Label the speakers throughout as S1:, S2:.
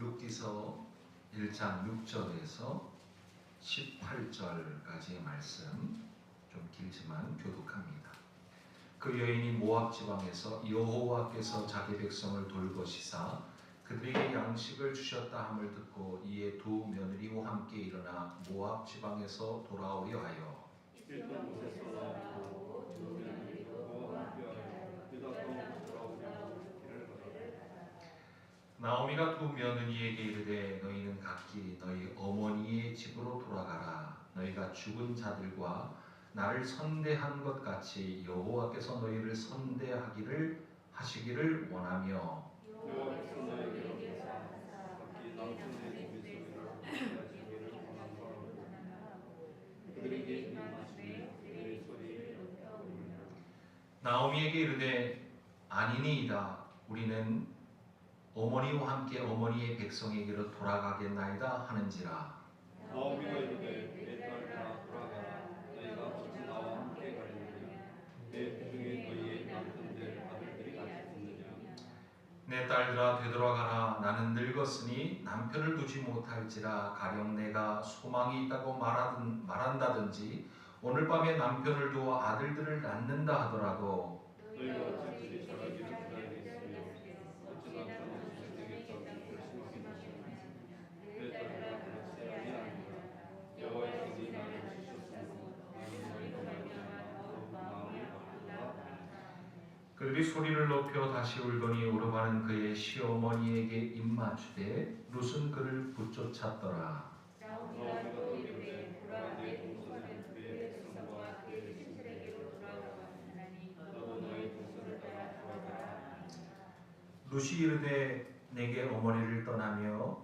S1: 룻기서 1장 6절에서 18절까지의 말씀, 좀 길지만 교독합니다. 그 여인이 모압 지방에서 여호와께서 자기 백성을 돌보시사 그들에게 양식을 주셨다 함을 듣고 이에 두 며느리와 함께 일어나 모압 지방에서 돌아오려 하여 나오미가 두 며느리에게 이르되 너희는 각기 너희 어머니의 집으로 돌아가라. 너희가 죽은 자들과 나를 선대한 것 같이 여호와께서 너희를 선대하기를 하시기를 원하며 나오미에게 이르되 아니니이다. 우리는 어머니와 함께 어머니의 백성에게로 돌아가겠나이다 하는지라.
S2: 나오미가 이르되 내 딸들아 돌아가라. 너희가 어찌 나와 함께 가려느냐. 내 부중에 너희의 남편들 아들들이 가셨느냐.
S1: 내 딸들아 되돌아가라. 나는 늙었으니 남편을 두지 못할지라. 가령 내가 소망이 있다고 말한다든지 오늘 밤에 남편을 두어 아들들을 낳는다 하더라도
S2: 너희가 어찌 자라기를 기다리겠으며 어찌 남편을 주시겠다고 결심하겠느냐. 내 딸들아 그렇지 아니하니라. 여호와께서 네 나를 주셨으므로 나는 너희로 말미암아 마음이 바꾸다.
S1: 그들이 소리를 높여 다시 울더니 오르바는 그의 시어머니에게 입맞추되 룻은 그를 붙쫓았더라.
S2: 나오미가 또 이르되 보라 내 동서는 그의 백성과 그의 신들에게로 돌아오라고 하나니 너도 너의 동서를 따라 돌아가라.
S1: 룻이 이르되 내게 어머니를 떠나며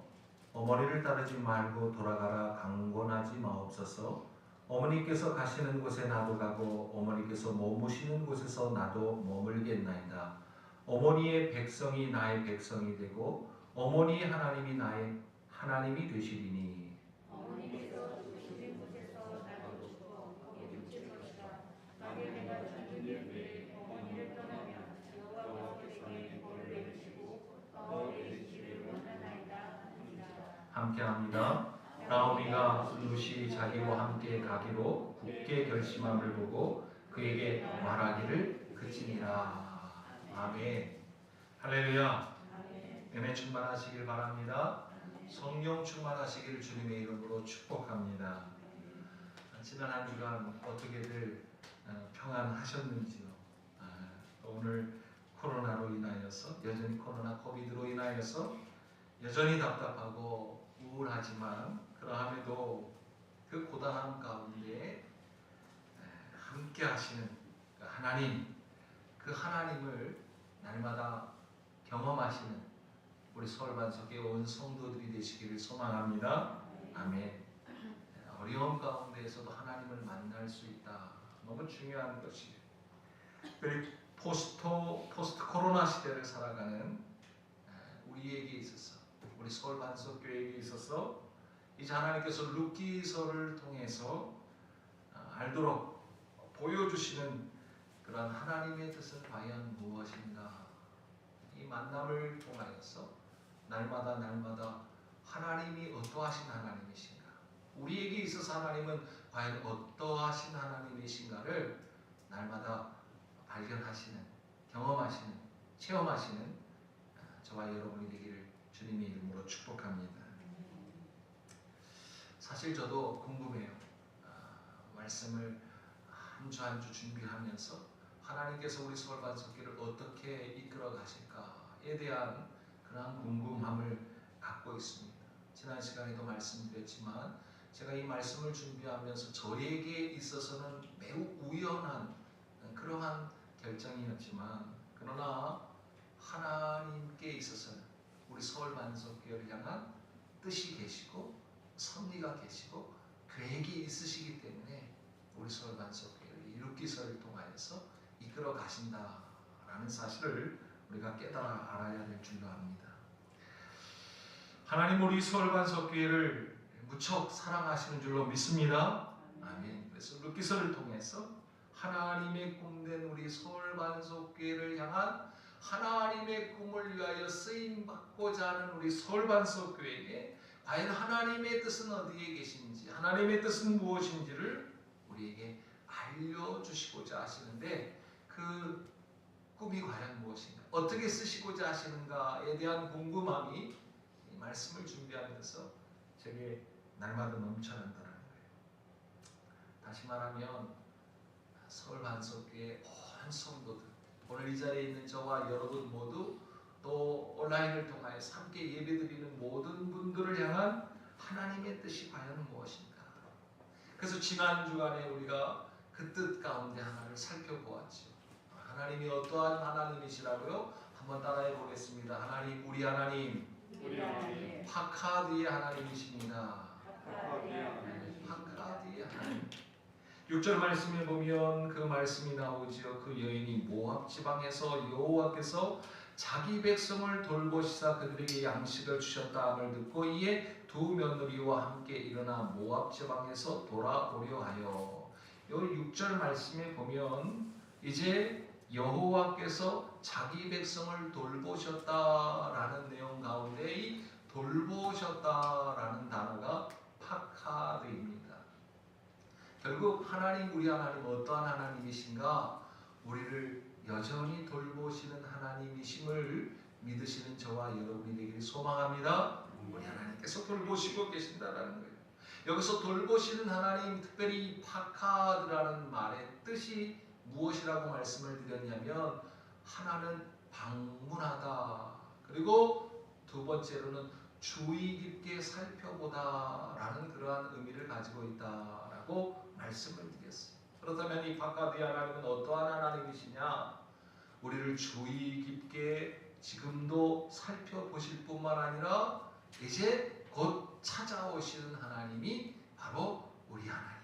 S1: 어머니를 따르지 말고 돌아가라. 강권하지 마옵소서. 어머니께서 가시는 곳에 나도 가고 어머니께서 머무시는 곳에서 나도 머물겠나이다. 어머니의 백성이 나의 백성이 되고 어머니의 하나님이 나의 하나님이 되시리니
S3: 어머니께서 죽으신 곳에서 나도 죽어 거기 묻힐 것이라. 만일 내가 죽은 일 외에 어머니를 떠나면 여호와께서 내게 벌을 내리시고 또 내리시기를 원하나이다 하니라.
S1: 함께합니다. 나오미가 룻이 자기와 함께 가기로 굳게 결심함을 보고 그에게 말하기를 그치니라. 아멘. 할렐루야. 은혜 충만하시길 바랍니다. 성령 충만하시기를 주님의 이름으로 축복합니다. 지난 한 주간 어떻게들 평안하셨는지요? 오늘 코로나로 인하여서 여전히 코로나 코비드로 인하여서 여전히 답답하고 우울하지만 그러함에도 그 고단함 가운데 함께 하시는 하나님, 그 하나님을 날마다 경험하시는 우리 서울반석의 온 성도들이 되시기를 소망합니다. 아멘. 어려움 가운데에서도 하나님을 만날 수 있다. 너무 중요한 것이에요. 포스트 코로나 시대를 살아가는 우리에게 있어서, 우리 서울반석교회에게 있어서 이제 하나님께서 룻기서를 통해서 알도록 보여주시는 그런 하나님의 뜻은 과연 무엇인가? 이 만남을 통하여서 날마다 하나님이 어떠하신 하나님이신가? 우리에게 있어서 하나님은 과연 어떠하신 하나님이신가를 날마다 발견하시는, 경험하시는, 체험하시는 저와 여러분이 되기를 주님의 이름으로 축복합니다. 사실 저도 궁금해요. 말씀을 한 주 한 주 준비하면서 하나님께서 우리 서울반석교를 어떻게 이끌어 가실까에 대한 그런 궁금함을 갖고 있습니다. 지난 시간에도 말씀드렸지만 제가 이 말씀을 준비하면서 저에게 있어서는 매우 우연한 그러한 결정이었지만 그러나 하나님께 있어서는 우리 서울반석교회를 향한 뜻이 계시고 섭리가 계시고 계획이 있으시기 때문에 우리 서울반석교회를 이 룻기서를 통하여서 이끌어 가신다라는 사실을 우리가 깨달아 알아야 될 줄로 압니다. 하나님 우리 서울반석교회를 무척 사랑하시는 줄로 믿습니다. 아멘. 그래서 룻기서를 통해서 하나님의 꿈된 우리 서울반석교회를 향한 하나님의 꿈을 위하여 쓰임받고자 하는 우리 서울반석교회에 과연 하나님의 뜻은 어디에 계신지, 하나님의 뜻은 무엇인지를 우리에게 알려주시고자 하시는데, 그 꿈이 과연 무엇인가, 어떻게 쓰시고자 하시는가에 대한 궁금함이 이 말씀을 준비하면서 제게 날마다 넘쳐난다는 거예요. 다시 말하면 서울반석교회 온 성도들, 오늘 이 자리에 있는 저와 여러분 모두, 또 온라인을 통하여서 함께 예배드리는 모든 분들을 향한 하나님의 뜻이 과연 무엇인가. 그래서 지난 주간에 우리가 그 뜻 가운데 하나를 살펴보았죠. 하나님이 어떠한 하나님이시라고요? 한번 따라해 보겠습니다. 하나님, 우리 하나님, 파카드의 하나님이십니다. 파카드의 하나님. 6절 말씀에 보면 그 말씀이 나오죠. 그 여인이 모압 지방에서 여호와께서 자기 백성을 돌보시사 그들에게 양식을 주셨다 함을 듣고 이에 두 며느리와 함께 일어나 모압 지방에서 돌아오려 하여. 이 6절 말씀에 보면 이제 여호와께서 자기 백성을 돌보셨다라는 내용 가운데 이 돌보셨다라는 단어가 파카드입니다. 결국 하나님, 우리 하나님 어떠한 하나님이신가? 우리를 여전히 돌보시는 하나님이심을 믿으시는 저와 여러분이 되기를 소망합니다. 우리 하나님께서 돌보시고 계신다라는 거예요. 여기서 돌보시는 하나님, 특별히 파카드라는 말의 뜻이 무엇이라고 말씀을 드렸냐면, 하나는 방문하다, 그리고 두 번째로는 주의 깊게 살펴보다라는 그러한 의미를 가지고 있다라고 말씀을 드렸어요. 그렇다면 이 파카드의 하나님은 어떠한 하나님이시냐? 우리를 주의 깊게 지금도 살펴보실 뿐만 아니라 이제 곧 찾아오시는 하나님이 바로 우리 하나님.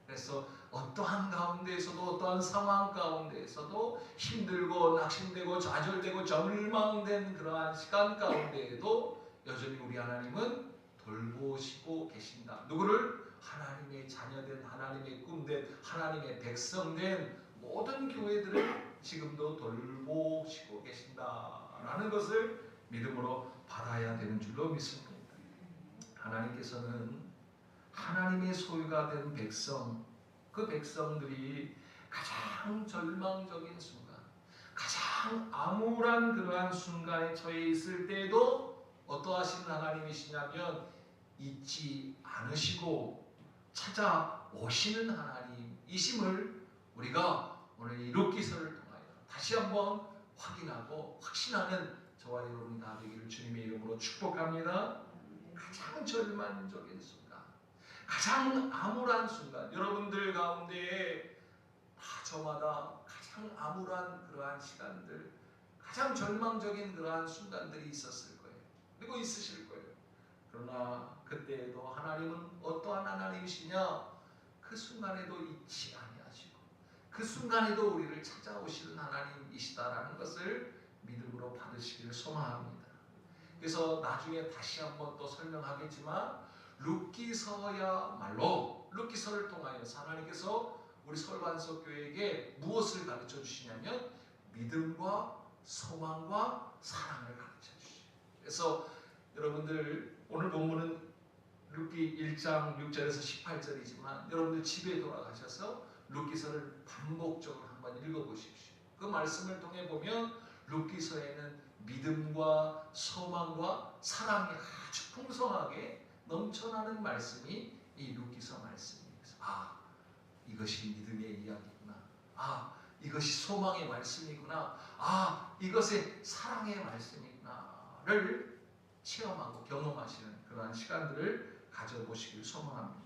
S1: 그래서 어떠한 가운데에서도, 어떠한 상황 가운데에서도, 힘들고 낙심되고 좌절되고 절망된 그러한 시간 가운데에도 여전히 우리 하나님은 돌보시고 계신다. 누구를? 하나님의 자녀된, 하나님의 꿈된, 하나님의 백성된 모든 교회들을 지금도 돌보시고 계신다라는 것을 믿음으로 받아야 되는 줄로 믿습니다. 하나님께서는 하나님의 소유가 된 백성, 그 백성들이 가장 절망적인 순간, 가장 암울한 그러한 순간에 처해 있을 때에도 어떠하신 하나님이시냐면 잊지 않으시고 찾아오시는 하나님이심을 우리가 오늘 이 룻기서를 통하여 다시 한번 확인하고 확신하는 저와 여러분이 다 되기를 주님의 이름으로 축복합니다. 가장 절망적인 순간, 가장 암울한 순간, 여러분들 가운데 다 저마다 가장 암울한 그러한 시간들, 가장 절망적인 그러한 순간들이 있었을 거예요. 그리고 있으실 거예요. 그러나 그때에도 하나님은 어떠한 하나님이시냐? 그 순간에도 잊지 아니하시고 그 순간에도 우리를 찾아오시는 하나님이시다라는 것을 믿음으로 받으시기를 소망합니다. 그래서 나중에 다시 한번 또 설명하겠지만, 룻기서야말로 룻기서를 통하여서 하나님께서 우리 서울반석교회에게 무엇을 가르쳐 주시냐면 믿음과 소망과 사랑을 가르쳐 주시죠. 그래서 여러분들 오늘 본문은 룻기 1장 6절에서 18절이지만 여러분들 집에 돌아가셔서 룻기서를 반복적으로 한번 읽어보십시오. 그 말씀을 통해 보면 룻기서에는 믿음과 소망과 사랑이 아주 풍성하게 넘쳐나는 말씀이 이 룻기서 말씀이에요. 아, 이것이 믿음의 이야기구나. 아, 이것이 소망의 말씀이구나. 아, 이것이 사랑의 말씀이구나를 체험하고 경험하시는 그러한 시간들을 가져보시길 소망합니다.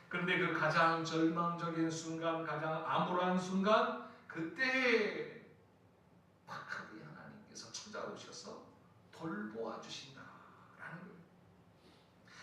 S1: 그런데 그 가장 절망적인 순간, 가장 암울한 순간, 그때 파카드의 하나님께서 찾아오셔서 돌보아 주신다라는 거예요.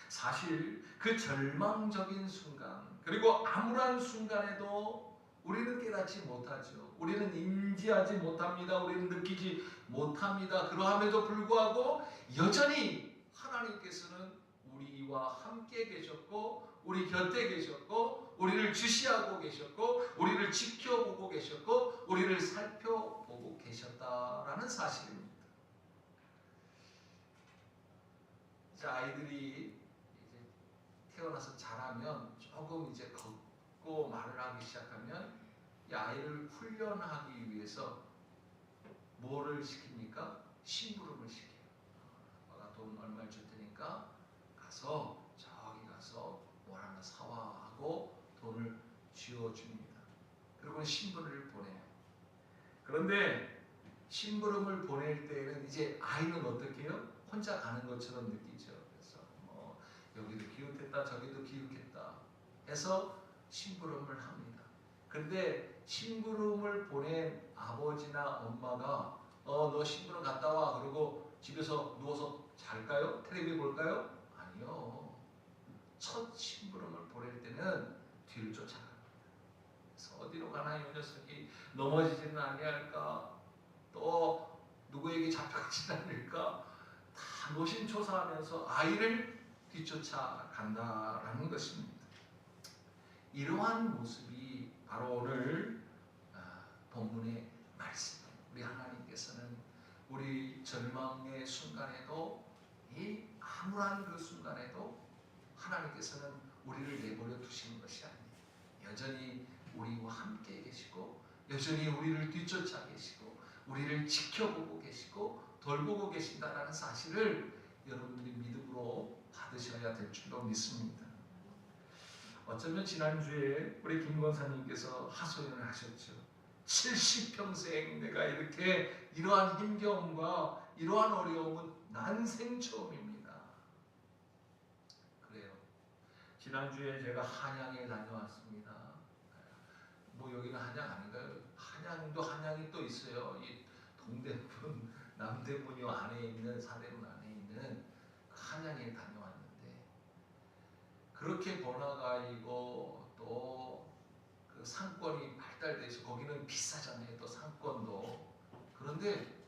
S1: 사실 그 절망적인 순간, 그리고 암울한 순간에도 우리는 깨닫지 못하죠. 우리는 인지하지 못합니다. 우리는 느끼지 못합니다. 그러함에도 불구하고 여전히 하나님께서는 우리와 함께 계셨고, 우리 곁에 계셨고, 우리를 주시하고 계셨고 우리를 지켜보고 계셨고 우리를 살펴보고 계셨다라는 사실입니다. 이제 아이들이 이제 태어나서 자라면 조금 이제 걷고 말을 하기 시작하면 이 아이를 훈련하기 위해서 뭐를 시킵니까? 심부름을 시켜요. 아빠가 돈 얼마를 줄 테니까 가서 저기 가서 뭘 하나 사와 하고 돈을 쥐어줍니다. 그리고 심부름을 보내요. 그런데 심부름을 보낼 때에는 이제 아이는 어떻게 해요? 혼자 가는 것처럼 느끼죠. 그래서 여기도 기웃했다 저기도 기웃했다 해서 심부름을 합니다. 그런데 심부름을 보낸 아버지나 엄마가 너 심부름 갔다 와 그러고 집에서 누워서 잘까요? 텔레비 볼까요? 아니요. 첫 심부름을 보낼 때는 뒤를 쫓아갑니다. 그래서 어디로 가나요? 이 녀석이 넘어지지는 아니할까? 또 누구에게 잡혀가지는 않을까? 다 노심초사하면서 아이를 뒤쫓아간다라는 것입니다. 이러한 모습이 바로 오늘 본문의 말씀. 우리 하나님께서는 우리 절망의 순간에도 이 암울한 그 순간에도 하나님께서는 우리를 내버려 두시는 것이 아니에요. 여전히 우리와 함께 계시고 여전히 우리를 뒤쫓아 계시고 우리를 지켜보고 계시고 돌보고 계신다라는 사실을 여러분들이 믿음으로 받으셔야 될 줄로 믿습니다. 어쩌면 지난주에 우리 김 권사님께서 하소연을 하셨죠. 70평생 내가 이렇게 이러한 힘겨움과 이러한 어려움은 난생 처음입니다. 그래요. 지난주에 제가 한양에 다녀왔습니다. 뭐 여기는 한양 아닌가요? 한양도 한양이 또 있어요. 이 동대문, 남대문요 안에 있는 사대문 안에 있는 그 한양에 다녀왔는데 그렇게 번화가이고 또 그 상권이 발달돼 있어. 거기는 비싸잖아요. 또 상권도. 그런데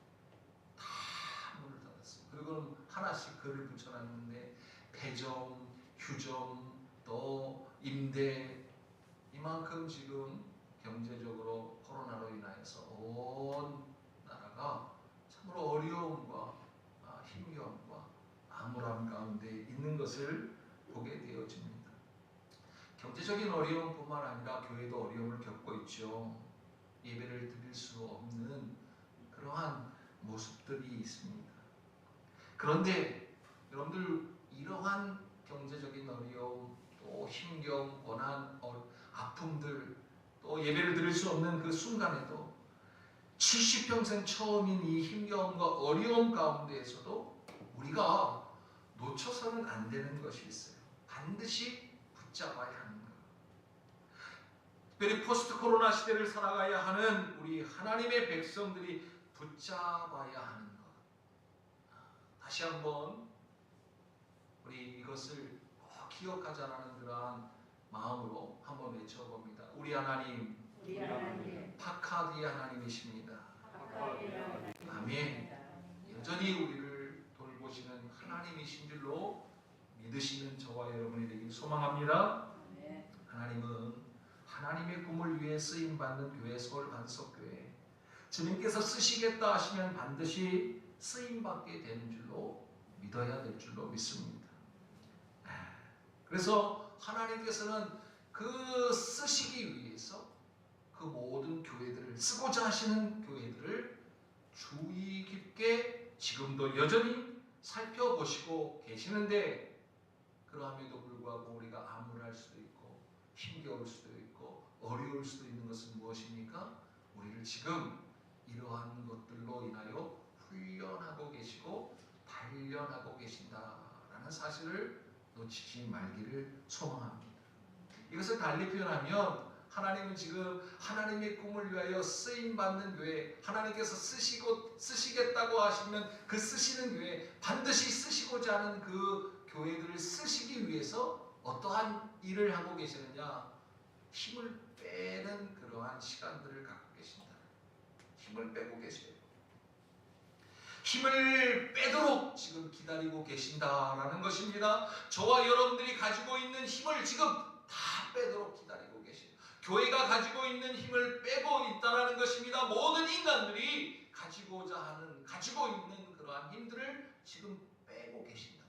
S1: 다 문을 닫았어요. 그리고 하나씩 글을 붙여놨는데 폐점, 휴점, 또 임대 이만큼 지금 경제적으로 코로나로 인하여서 온 나라가 참으로 어려움과 힘겨움과 암울함 가운데 있는 것을 보게 되어집니다. 경제적인 어려움뿐만 아니라 교회도 어려움을 겪고 있죠. 예배를 드릴 수 없는 그러한 모습들이 있습니다. 그런데 여러분들 이러한 경제적인 어려움, 또 힘겨움, 고난, 아픔들, 또 예배를 드릴 수 없는 그 순간에도 70평생 처음인 이 힘겨움과 어려움 가운데에서도 우리가 놓쳐서는 안 되는 것이 있어요. 반드시 붙잡아야 하는 것. 특별히 포스트 코로나 시대를 살아가야 하는 우리 하나님의 백성들이 붙잡아야 하는 것. 다시 한번 우리 이것을 꼭 기억하자라는 그러한 마음으로 한번 외쳐봅니다. 우리 하나님, 파카디 하나님이십니다. 아멘. 여전히 우리를 돌보시는 하나님이신 줄로 믿으시는 저와 여러분이 되길 소망합니다. 하나님은 하나님의 꿈을 위해 쓰임받는 교회 서울 반석교회 주님께서 쓰시겠다 하시면 반드시 쓰임받게 되는 줄로 믿어야 될 줄로 믿습니다. 그래서 하나님께서는 그 쓰시기 위해서 그 모든 교회들을 쓰고자 하시는 교회들을 주의 깊게 지금도 여전히 살펴보시고 계시는데 그러함에도 불구하고 우리가 암울할 수도 있고 힘겨울 수도 있고 어려울 수도 있는 것은 무엇입니까? 우리를 지금 이러한 것들로 인하여 훈련하고 계시고 단련하고 계신다라는 사실을 놓치지 말기를 소망합니다. 이것을 달리 표현하면 하나님은 지금 하나님의 꿈을 위하여 쓰임받는 교회, 하나님께서 쓰시겠다고 하시면 그 쓰시는 교회, 반드시 쓰시고자 하는 그 교회들을 쓰시기 위해서 어떠한 일을 하고 계시느냐? 힘을 빼는 그러한 시간들을 갖고 계신다. 힘을 빼고 계세요. 힘을 빼도록 지금 기다리고 계신다라는 것입니다. 저와 여러분들이 가지고 있는 힘을 지금 다 빼도록 기다리고 계십니다. 교회가 가지고 있는 힘을 빼고 있다라는 것입니다. 모든 인간들이 가지고 있는 그러한 힘들을 지금 빼고 계신다.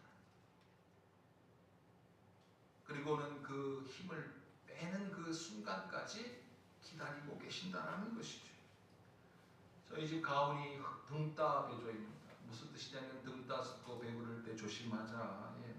S1: 그리고는 그 힘을 빼는 그 순간까지 기다리고 계신다라는 것이죠. 저희 집 가훈이 등따 배조입니다. 무슨 뜻이냐면 등 따서 배부를 때 조심하자. 예.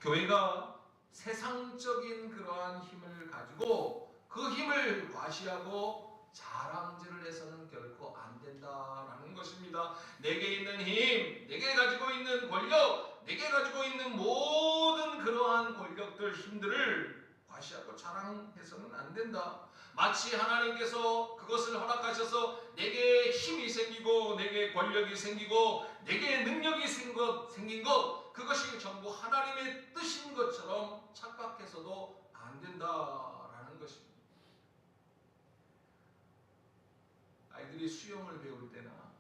S1: 교회가 세상적인 그러한 힘을 가지고 그 힘을 과시하고 자랑질을 해서는 결코 안 된다라는 것입니다. 내게 있는 힘, 내게 가지고 있는 권력, 내게 가지고 있는 모든 그러한 권력들, 힘들을 과시하고 자랑해서는 안 된다. 마치 하나님께서 그것을 허락하셔서 내게 힘이 생기고 내게 권력이 생기고 내게 능력이 생긴 것, 그것이 전부 하나님의 뜻인 것처럼 착각해서도 안 된다라는 것입니다. 아이들이 수영을 배울 때나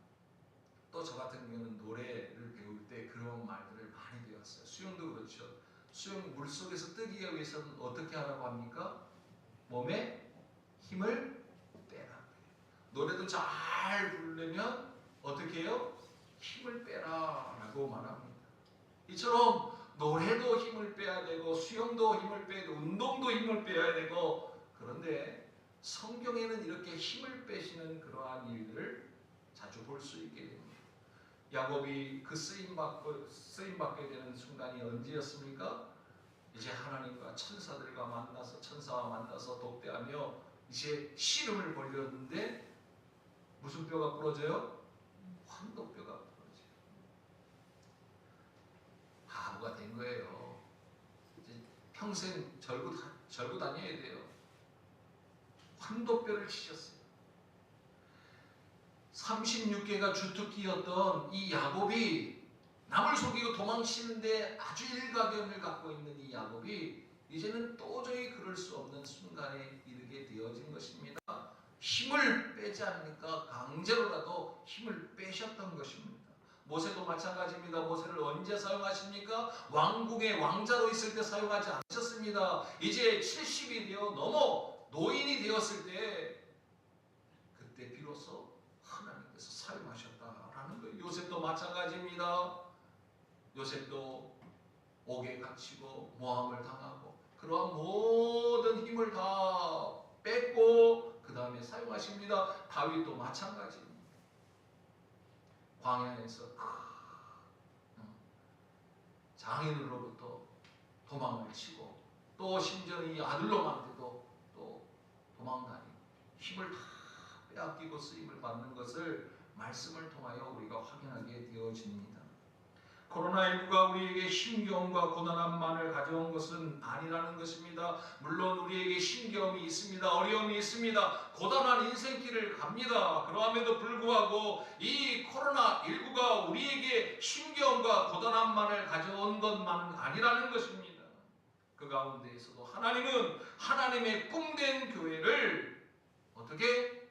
S1: 또 저 같은 경우는 노래를 배울 때 그런 말들을 많이 배웠어요. 수영도 그렇죠. 수영 물속에서 뜨기 위해서는 어떻게 하라고 합니까? 몸에 힘을 빼라. 노래도 잘 부르려면 어떻게 해요? 힘을 빼라 라고 말합니다. 이처럼 노래도 힘을 빼야 되고 수영도 힘을 빼야 되고 운동도 힘을 빼야 되고, 그런데 성경에는 이렇게 힘을 빼시는 그러한 일들을 자주 볼 수 있게 됩니다. 야곱이 그 쓰임받게 되는 순간이 언제였습니까? 이제 하나님과 천사들과 만나서, 천사와 만나서 독대하며 이제 씨름을 벌였는데 무슨 뼈가 부러져요? 환도뼈가 부러져요. 바보가 된 거예요. 이제 평생 절고 다녀야 돼요. 환도뼈를 치셨어요. 36개가 주특기였던 이 야곱이, 남을 속이고 도망치는데 아주 일가견을 갖고 있는 이 야곱이 이제는 도저히 그럴 수 없는 순간에 이르게 되어진 것입니다. 힘을 빼지 않으니까 강제로라도 힘을 빼셨던 것입니다. 모세도 마찬가지입니다. 모세를 언제 사용하십니까? 왕궁의 왕자로 있을 때 사용하지 않으셨습니다. 이제 70이 되어 넘어 노인이 되었을 때, 그때 비로소 하나님께서 사용하셨다라는 거예요. 요셉도 마찬가지입니다. 요셉도 옥에 갇히고 모함을 당하고 그러한 모든 힘을 다 뺐고 그 다음에 사용하십니다. 다윗도 마찬가지입니다. 광야에서 장인으로부터 도망을 치고 또 심지어 이 아들놈한테도 또 도망다니고 힘을 다 빼앗기고 쓰임을 받는 것을 말씀을 통하여 우리가 확인하게 되어집니다. 코로나19가 우리에게 힘겨움과 고난함만을 가져온 것은 아니라는 것입니다. 물론 우리에게 힘겨움이 있습니다. 어려움이 있습니다. 고단한 인생길을 갑니다. 그러함에도 불구하고 이 코로나19가 우리에게 힘겨움과 고단함만을 가져온 것만은 아니라는 것입니다. 그 가운데에서도 하나님은 하나님의 꿈된 교회를 어떻게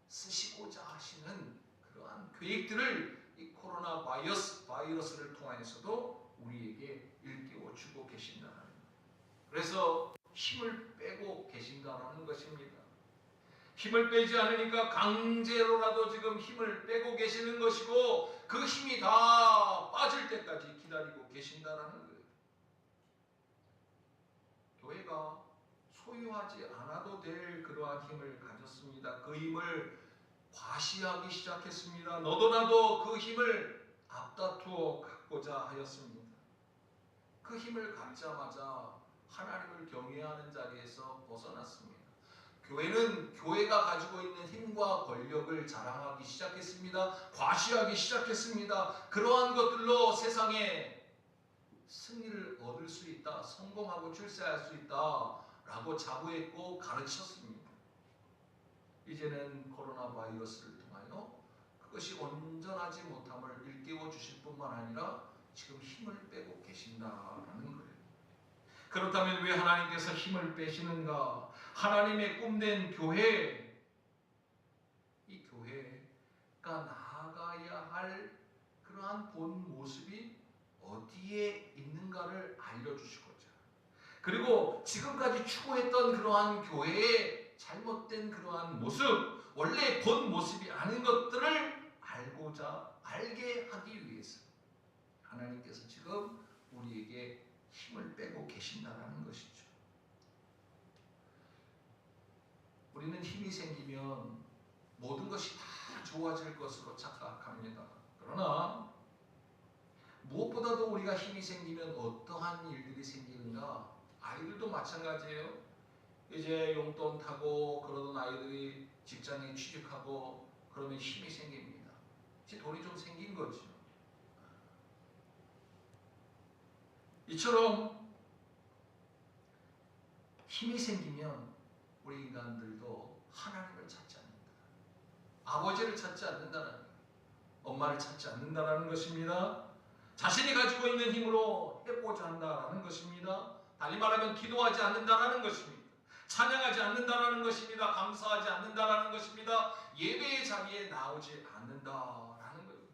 S1: 쓰시고자 하시는 그러한 계획들을 이 코로나 바이러스를 통해서도 우리에게 일깨워 주고 계신다는 거예요. 그래서 힘을 빼고 계신다는 것입니다. 힘을 빼지 않으니까 강제로라도 지금 힘을 빼고 계시는 것이고 그 힘이 다 빠질 때까지 기다리고 계신다는 거예요. 교회가 소유하지 않아도 될 그러한 힘을 가졌습니다. 그 힘을 과시하기 시작했습니다. 너도 나도 그 힘을 앞다투어 갖고자 하였습니다. 그 힘을 갖자마자 하나님을 경외하는 자리에서 벗어났습니다. 교회는 교회가 가지고 있는 힘과 권력을 자랑하기 시작했습니다. 과시하기 시작했습니다. 그러한 것들로 세상에 승리를 얻을 수 있다, 성공하고 출세할 수 있다 라고 자부했고 가르쳤습니다. 이제는 코로나 바이러스를 통하여 그것이 온전하지 못함을 일깨워 주실 뿐만 아니라 지금 힘을 빼고 계신다라는 거예요. 그렇다면 왜 하나님께서 힘을 빼시는가? 하나님의 꿈된 교회, 이 교회가 나아가야 할 그러한 본 모습이 어디에 있는가를 알려주시고자, 그리고 지금까지 추구했던 그러한 교회의 잘못된 그러한 모습, 원래 본 모습이 아닌 것들을 알게 하기 위해서 하나님께서 지금 우리에게 힘을 빼고 계신다는 것이죠. 우리는 힘이 생기면 모든 것이 다 좋아질 것으로 착각합니다. 그러나 무엇보다도 우리가 힘이 생기면 어떠한 일들이 생기는가? 아이들도 마찬가지예요. 이제 용돈 타고 그러던 아이들이 직장에 취직하고 그러면 힘이 생깁니다. 이제 돈이 좀 생긴 거죠. 이처럼 힘이 생기면 우리 인간들도 하나님을 찾지 않는다. 아버지를 찾지 않는다는 거예요. 엄마를 찾지 않는다는 것입니다. 자신이 가지고 있는 힘으로 해보자 한다는 것입니다. 달리 말하면 기도하지 않는다는 것입니다. 찬양하지 않는다는 것입니다. 감사하지 않는다는 것입니다. 예배의 자리에 나오지 않는다는 거예요.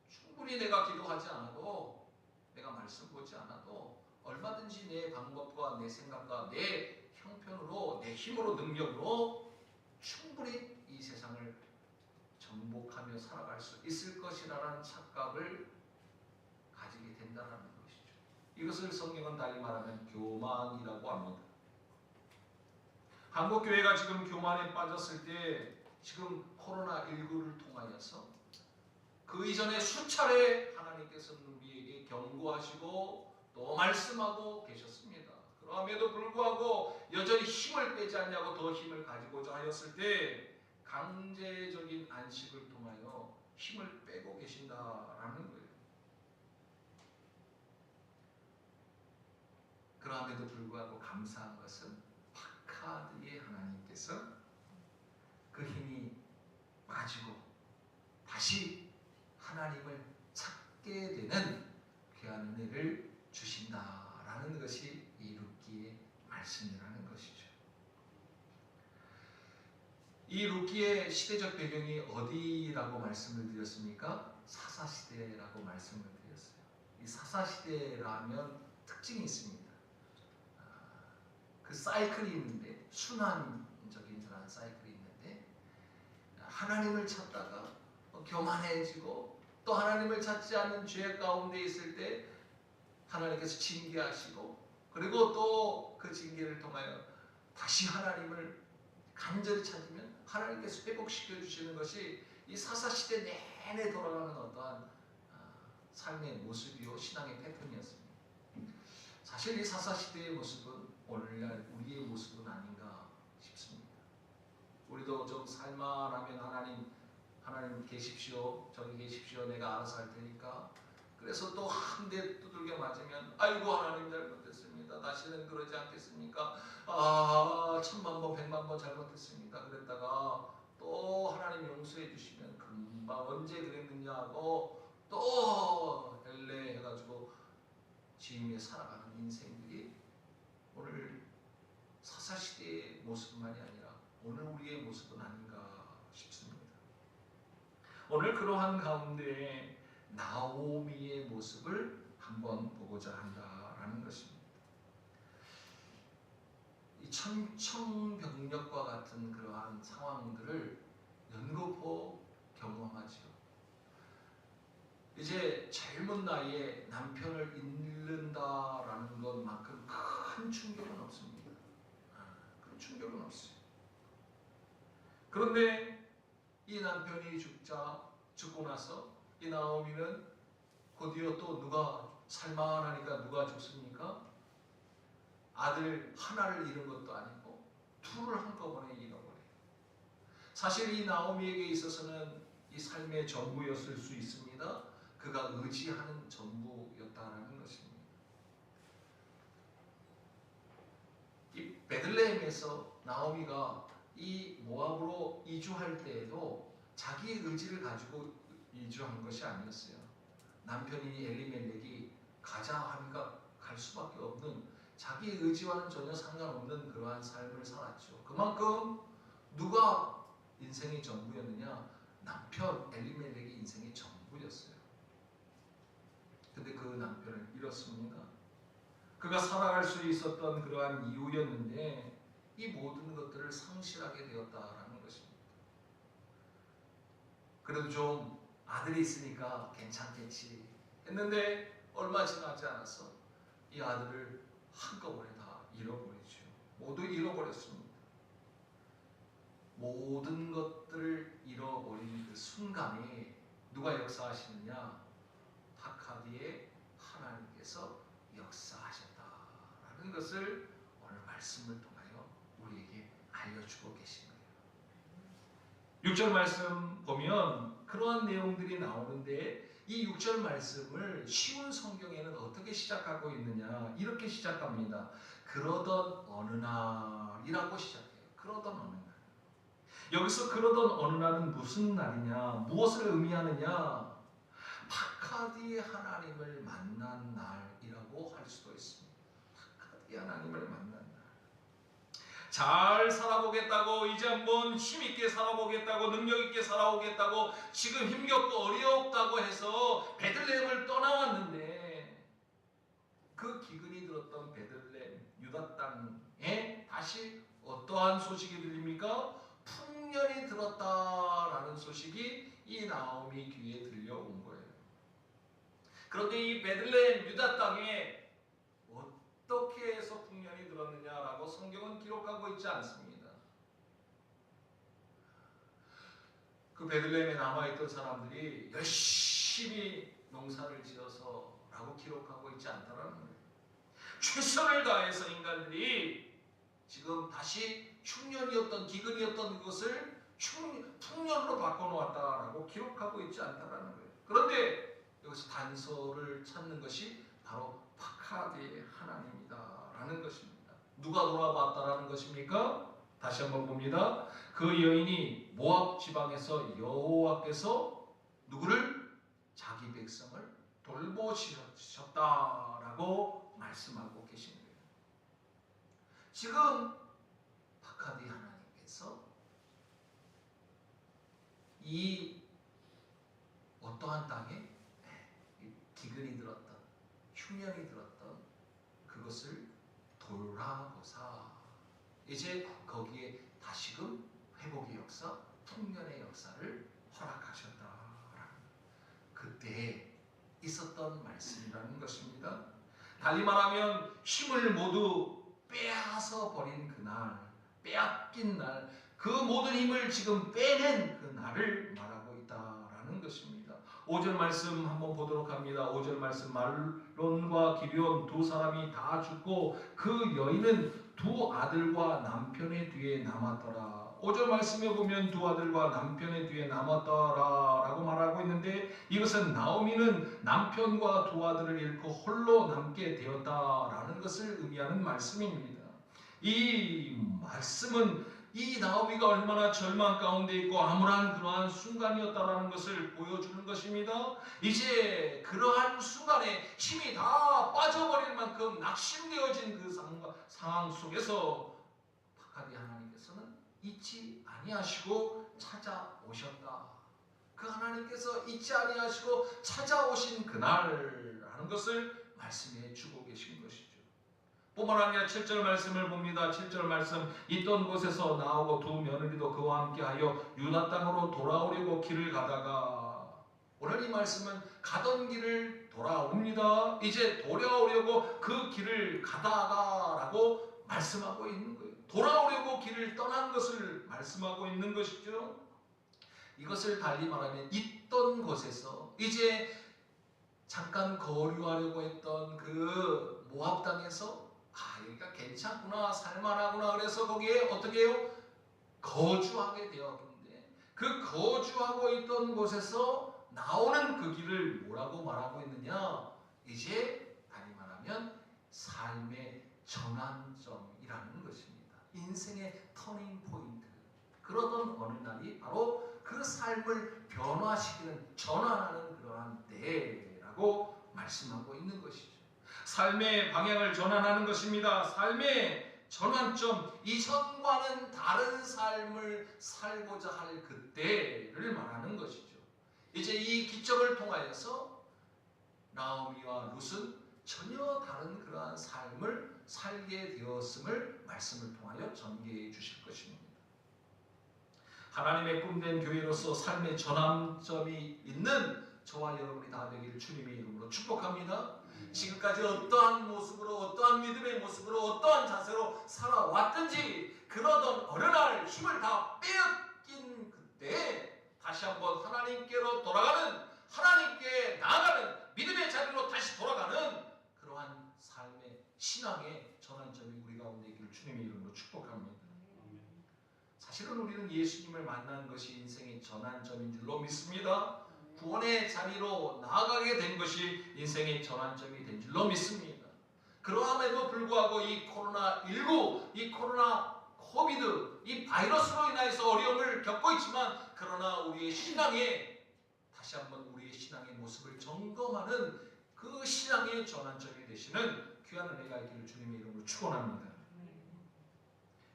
S1: 충분히 내가 기도하지 않아도, 내가 말씀 보지 않아도 얼마든지 내 방법과 내 생각과 내 형편으로, 내 힘으로, 능력으로 충분히 이 세상을 정복하며 살아갈 수 있을 것이라는 착각을 가지게 된다는 것이죠. 이것을 성경은 달리 말하면 교만이라고 합니다. 한국 교회가 지금 교만에 빠졌을 때, 지금 코로나19를 통하여서 그 이전에 수차례 하나님께서는 우리에게 경고하시고 또 말씀하고 계셨습니다. 그럼에도 불구하고 여전히 힘을 빼지 않냐고 더 힘을 가지고자 하였을 때 강제적인 안식을 통하여 힘을 빼고 계신다라는 거예요. 그럼에도 불구하고 감사한 것은 파카드의 하나님께서 그 힘이 빠지고 다시 하나님을 찾게 되는 귀한 은혜를 주신다라는 것이 이 룻기의 말씀이라는 것이죠. 이 룻기의 시대적 배경이 어디라고 말씀을 드렸습니까? 사사시대라고 말씀을 드렸어요. 이 사사시대라면 특징이 있습니다. 그 사이클이 있는데, 순환적인 그런 사이클이 있는데, 하나님을 찾다가 교만해지고 또 하나님을 찾지 않는 죄 가운데 있을 때 하나님께서 징계하시고, 그리고 또 그 징계를 통하여 다시 하나님을 간절히 찾으면 하나님께서 회복시켜 주시는 것이 이 사사시대 내내 돌아가는 어떠한 삶의 모습이요, 신앙의 패턴이었습니다. 사실 이 사사시대의 모습은 오늘날 우리의 모습은 아닌가 싶습니다. 우리도 좀 살만하면 하나님 계십시오, 저기 계십시오, 내가 알아서 할 테니까. 그래서 또 한 대 두들겨 맞으면 아이고 하나님 잘못했습니다, 다시는 그러지 않겠습니까? 천만 번 백만 번 잘못했습니다. 그랬다가 또 하나님 용서해 주시면 금방 언제 그랬느냐 하고 또 헬레 해가지고 지임에 살아가는 인생들이 오늘 사사시대의 모습만이 아니라 오늘 우리의 모습은 아닌가 싶습니다. 오늘 그러한 가운데 나오미의 모습을 한번 보고자 한다라는 것입니다. 이 천청병력과 같은 그러한 상황들을 연거푸 경험하지요. 이제 젊은 나이에 남편을 잃는다라는 것만큼 큰 충격은 없습니다. 큰 충격은 없어요. 그런데 이 남편이 죽고 나서 이 나오미는 곧이어 또 누가 살만하니까 누가 죽습니까? 아들 하나를 잃은 것도 아니고 둘을 한꺼번에 잃어버려요. 사실 이 나오미에게 있어서는 이 삶의 전부였을 수 있습니다. 그가 의지하는 전부였다는 것입니다. 이 베들레헴에서 나오미가 이 모압으로 이주할 때에도 자기의 의지를 가지고 이주한 것이 아니었어요. 남편이 엘리멜렉이 가자 하니까 갈 수밖에 없는, 자기의 의지와는 전혀 상관없는 그러한 삶을 살았죠. 그만큼 누가 인생의 전부였느냐? 남편 엘리멜렉이 인생의 전부였어요. 근데 그 남편을 잃었습니다. 그가 살아갈 수 있었던 그러한 이유였는데 이 모든 것들을 상실하게 되었다라는 것입니다. 그래도 좀 아들이 있으니까 괜찮겠지 했는데 얼마 지나지 않아서 이 아들을 한꺼번에 다 잃어버리죠. 모두 잃어버렸습니다. 모든 것들을 잃어버린 그 순간에 누가 역사하시느냐? 파카디의 하나님께서 역사하셨다라는 것을 오늘 말씀을 통하여 우리에게 알려주고 계십니다. 6절 말씀 보면 그러한 내용들이 나오는데 이 6절 말씀을 쉬운 성경에는 어떻게 시작하고 있느냐? 이렇게 시작합니다. 그러던 어느 날이라고 시작해요. 그러던 어느 날. 여기서 그러던 어느 날은 무슨 날이냐? 무엇을 의미하느냐? 파카디 하나님을 만난 날이라고 할 수도 있습니다. 파카디 하나님을 만난 날. 잘 살아보겠다고 이제 한번 힘있게 살아보겠다고 능력있게 살아오겠다고 지금 힘겹고 어렵다고 해서 베들레헴을 떠나왔는데 그 기근이 들었던 베들레헴 유다 땅에 다시 어떠한 소식이 들립니까? 풍년이 들었다라는 소식이 이 나오미 귀에 들려온 거예요. 그런데 이 베들레헴 유다 땅에 어떻게 해서 풍년이 들었느냐라고 성경은 기록하고 있지 않습니다. 그 베들레헴에 남아있던 사람들이 열심히 농사를 지어서라고 기록하고 있지 않다라는 거예요. 최선을 다해서 인간들이 지금 다시 흉년이었던 기근이었던 그것을 풍년으로 바꿔놓았다라고 기록하고 있지 않다라는 거예요. 그런데 여기서 단서를 찾는 것이 바로 파카디의 하나님이다라는 것입니다. 누가 돌아봤다라는 것입니까? 다시 한번 봅니다. 그 여인이 모압 지방에서 여호와께서 누구를? 자기 백성을 돌보셨다라고 말씀하고 계신 거예요. 지금 파카디 하나님께서 이 어떠한 땅에 기근이 들었던 흉년이 들었던 그것을 돌아보사 이제 거기에 다시금 회복의 역사, 풍년의 역사를 허락하셨다. 그때 있었던 말씀이라는 것입니다. 달리 말하면 힘을 모두 빼앗아 버린 그날, 빼앗긴 날, 그 모든 힘을 지금 빼낸 그 날을 말하고 있다라는 것입니다. 5절 말씀 한번 보도록 합니다. 5절 말씀 말론과 기럨 두 사람이 다 죽고 그 여인은 두 아들과 남편의 뒤에 남았더라. 5절 말씀에 보면 두 아들과 남편의 뒤에 남았더라라고 말하고 있는데 이것은 나오미는 남편과 두 아들을 잃고 홀로 남게 되었다라는 것을 의미하는 말씀입니다. 이 말씀은 이 나오미가 얼마나 절망 가운데 있고 암울한 그러한 순간이었다라는 것을 보여주는 것입니다. 이제 그러한 순간에 힘이 다 빠져버릴 만큼 낙심되어진 그 상황 속에서 파카디 하나님께서는 잊지 아니하시고 찾아오셨다. 그 하나님께서 잊지 아니하시고 찾아오신 그날이라는 것을 말씀해 주고 계신 것이죠. 뿐만 아니라 7절 말씀을 봅니다. 7절 말씀 있던 곳에서 나오고 두 며느리도 그와 함께하여 유다 땅으로 돌아오려고 길을 가다가 오늘 이 말씀은 가던 길을 돌아옵니다. 이제 돌아오려고 그 길을 가다가라고 말씀하고 있는 거예요. 돌아오려고 길을 떠난 것을 말씀하고 있는 것이죠. 이것을 달리 말하면 있던 곳에서 이제 잠깐 거류하려고 했던 그 모압 땅에서 여기가 괜찮구나 살만하구나 그래서 거기에 어떻게 해요? 거주하게 되었는데 그 거주하고 있던 곳에서 나오는 그 길을 뭐라고 말하고 있느냐? 이제 다시 말하면 삶의 전환점이라는 것입니다. 인생의 터닝 포인트. 그러던 어느 날이 바로 그 삶을 변화시키는 전환하는 그러한 때라고 말씀하고 있는 것이죠. 삶의 방향을 전환하는 것입니다. 삶의 전환점, 이전과는 다른 삶을 살고자 할 그때를 말하는 것이죠. 이제 이 기적을 통하여서 나오미와 룻은 전혀 다른 그러한 삶을 살게 되었음을 말씀을 통하여 전개해 주실 것입니다. 하나님의 꿈된 교회로서 삶의 전환점이 있는 저와 여러분이 다 되기를 주님의 이름으로 축복합니다. 지금까지 어떠한 모습으로, 어떠한 믿음의 모습으로, 어떠한 자세로 살아왔든지 그러던 어느 날 힘을 다 빼앗긴 그때 다시 한번 하나님께로 돌아가는, 하나님께 나아가는 믿음의 자리로 다시 돌아가는 그러한 삶의 신앙의 전환점이 우리 가운데 있기를 주님의 이름으로 축복합니다. 사실은 우리는 예수님을 만난 것이 인생의 전환점인 줄로 믿습니다. 구원의 자리로 나아가게 된 것이 인생의 전환점이 된 줄로 믿습니다. 그러함에도 불구하고 이 코로나19, 이 코로나 코비드, 이 바이러스로 인해서 어려움을 겪고 있지만 그러나 우리의 신앙에 다시 한번 우리의 신앙의 모습을 점검하는 그 신앙의 전환점이 되시는 귀한 은혜가 있기를 주님의 이름으로 축원합니다.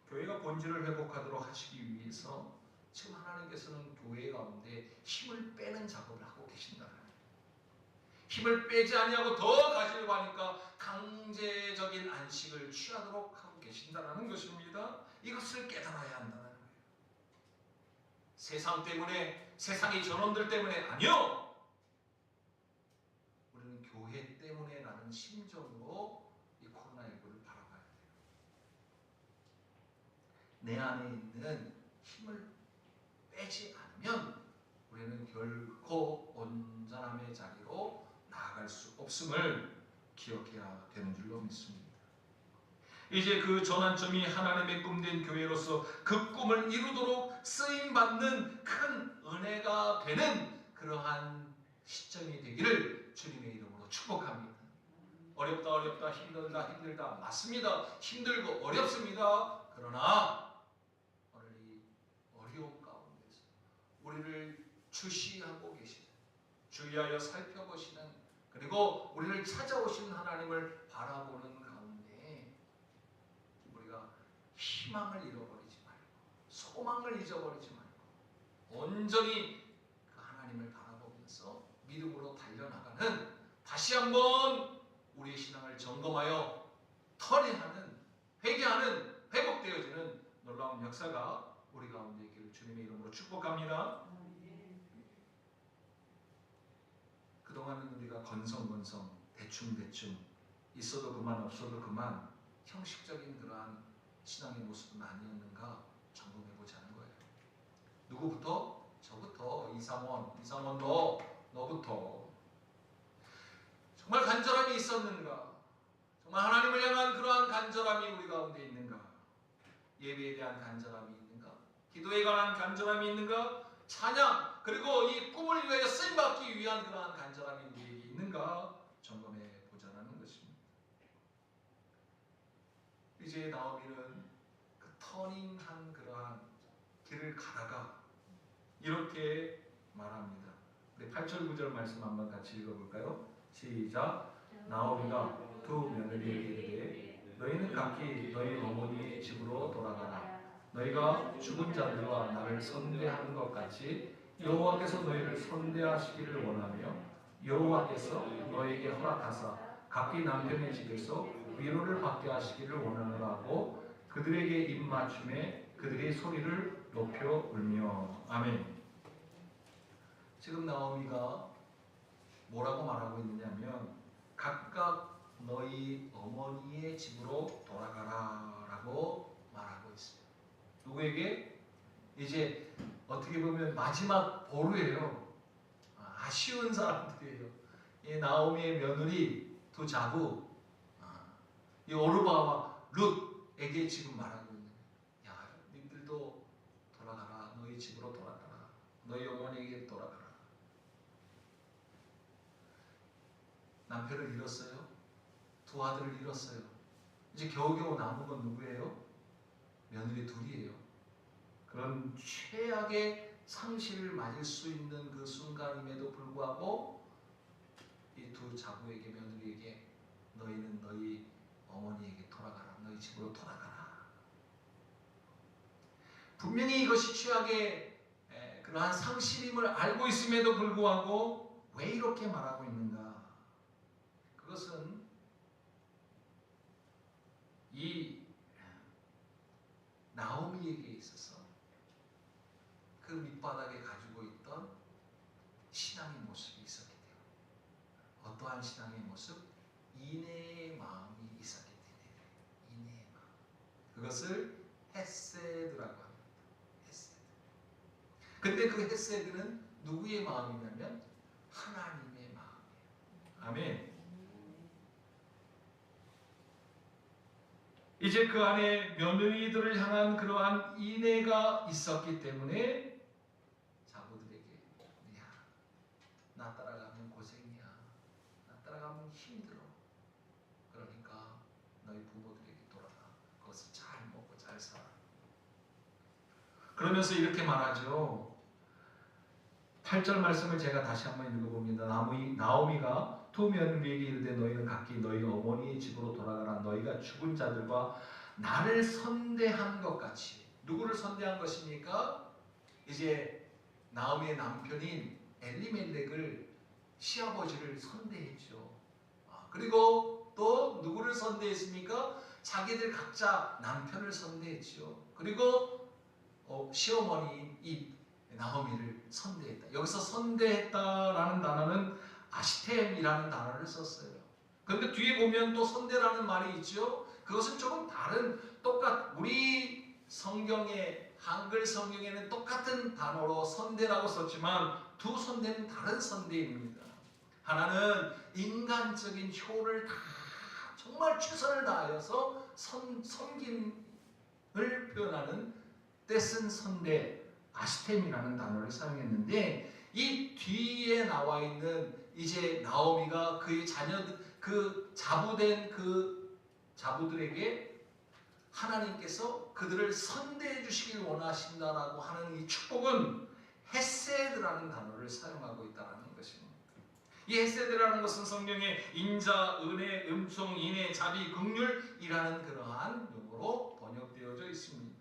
S1: 교회가 본질을 회복하도록 하시기 위해서 지금 하나님께서는 교회 가운데 힘을 빼는 작업을 하고 계신다. 힘을 빼지 아니하고 더 가시려고 하니까 강제적인 안식을 취하도록 하고 계신다는 것입니다. 이것을 깨달아야 한다는 거예요. 세상 때문에, 세상의 전원들 때문에 아니요. 우리는 교회 때문에 라는 심정으로 이 코로나19를 바라봐야 돼요. 내 안에 있는 힘을 빼지 않으면 우리는 결코 온전함의 자리로 나아갈 수 없음을 기억해야 되는 줄로 믿습니다. 이제 그 전환점이 하나님의 꿈된 교회로서 그 꿈을 이루도록 쓰임받는 큰 은혜가 되는 그러한 시점이 되기를 주님의 이름으로 축복합니다. 어렵다 힘들다 맞습니다. 힘들고 어렵습니다. 그러나 오늘 이 어려움 가운데서 우리를 주시하고 계시는, 주의하여 살펴보시는, 그리고 우리를 찾아오신 하나님을 바라보는 가운데 우리가 희망을 잃어버리지 말고 소망을 잊어버리지 말고 온전히 그 하나님을 바라보면서 믿음으로 달려나가는, 다시 한번 우리의 신앙을 점검하여 터리하는, 회개하는, 회복되어지는 놀라운 역사가 우리 가운데 있기를 주님의 이름으로 축복합니다. 그동안은 우리가 건성건성, 대충대충, 있어도 그만 없어도 그만 형식적인 그러한 신앙의 모습은 아니었는가 점검해보자는 거예요. 누구부터? 저부터, 이상원 너부터. 정말 간절함이 있었는가? 정말 하나님을 향한 그러한 간절함이 우리 가운데 있는가? 예배에 대한 간절함이 있는가? 기도에 관한 간절함이 있는가? 찬양, 그리고 이 꿈을 위하여 쓰임받기 위한 그러한 간절함이 우리에게 있는가? 점검해 보자는 것입니다. 이제 나오미는 그 터닝한 그러한 길을 가다가 이렇게 말합니다. 우리 8절 9절 말씀 한번 같이 읽어볼까요? 시작. 나오미가 두 며느리에게 이르되 너희는 각기 너희 어머니의 집으로 돌아가라. 너희가 죽은 자들과 나를 선대하는 것 같이 여호와께서 너희를 선대하시기를 원하며 여호와께서 너희에게 허락하사 각기 남편의 집에서 위로를 받게 하시기를 원하노라 하고 그들에게 입맞춤에 그들의 소리를 높여 울며. 아멘. 지금 나오미가 뭐라고 말하고 있느냐면 각각 너희 어머니의 집으로 돌아가라 라고 말하고 있어요. 누구에게? 이제 어떻게 보면 마지막 보루예요. 아쉬운 사람들이에요. 이 나오미의 며느리 두 자부, 이 오르바와 룻에게 지금 말하고 있는 거예요. 야, 너희들도 돌아가라. 너희 집으로 돌아가라. 너희 어머니에게 돌아가라. 남편을 잃었어요. 두 아들을 잃었어요. 이제 겨우겨우 남은 건 누구예요? 며느리 둘이에요. 그런 최악의 상실을 맞을 수 있는 그 순간임에도 불구하고 이 두 자부에게, 며느리에게 너희는 너희 어머니에게 돌아가라. 너희 집으로 돌아가라. 분명히 이것이 최악의 그러한 상실임을 알고 있음에도 불구하고 왜 이렇게 말하고 있는가? 그것은 이 나오미에게 있어서 그 밑바닥에 가지고 있던 신앙의 모습이 있었기 때문에 어떠한 신앙의 모습? 인내의 마음이 있었기 때문에 인내의 마음. 그것을 헤세드라고 합니다. 헤세드. 근데 그 헤세드는 누구의 마음이냐면 하나님의 마음이에요. 아멘. 이제 그 안에 며느리들을 향한 그러한 인애가 있었기 때문에 자부들에게 야, 나 따라가면 고생이야. 나 따라가면 힘들어. 그러니까 너희 부모들에게 돌아가. 그것을 잘 먹고 잘 살아. 그러면서 이렇게 말하죠. 8절 말씀을 제가 다시 한번 읽어봅니다. 나오미가 두 며느리에게 이르되 너희는 각기 너희 어머니의 집으로 돌아가라. 너희가 죽은 자들과 나를 선대한 것 같이. 누구를 선대한 것입니까? 이제 나오미의 남편인 엘리멜렉을 시아버지를 선대했죠. 그리고 또 누구를 선대했습니까? 자기들 각자 남편을 선대했죠. 그리고 시어머니인 이 나오미를 선대했다. 여기서 선대했다라는 단어는 아시템이라는 단어를 썼어요. 그런데 뒤에 보면 또 선대라는 말이 있죠. 그것은 조금 다른 우리 성경의 한글 성경에는 똑같은 단어로 선대라고 썼지만 두 선대는 다른 선대입니다. 하나는 인간적인 효를 다 정말 최선을 다하여서 섬김을 표현하는 떼쓴 선대 아시템이라는 단어를 사용했는데 이 뒤에 나와 있는 이제 나오미가 그의 자녀들 그 자부된 그 자부들에게 하나님께서 그들을 선대해 주시길 원하신다라고 하는 이 축복은 헤세드라는 단어를 사용하고 있다는 것입니다. 이 헤세드라는 것은 성경에 인자, 은혜, 은총, 인애, 자비, 긍휼이라는 그러한 용어로 번역되어져 있습니다.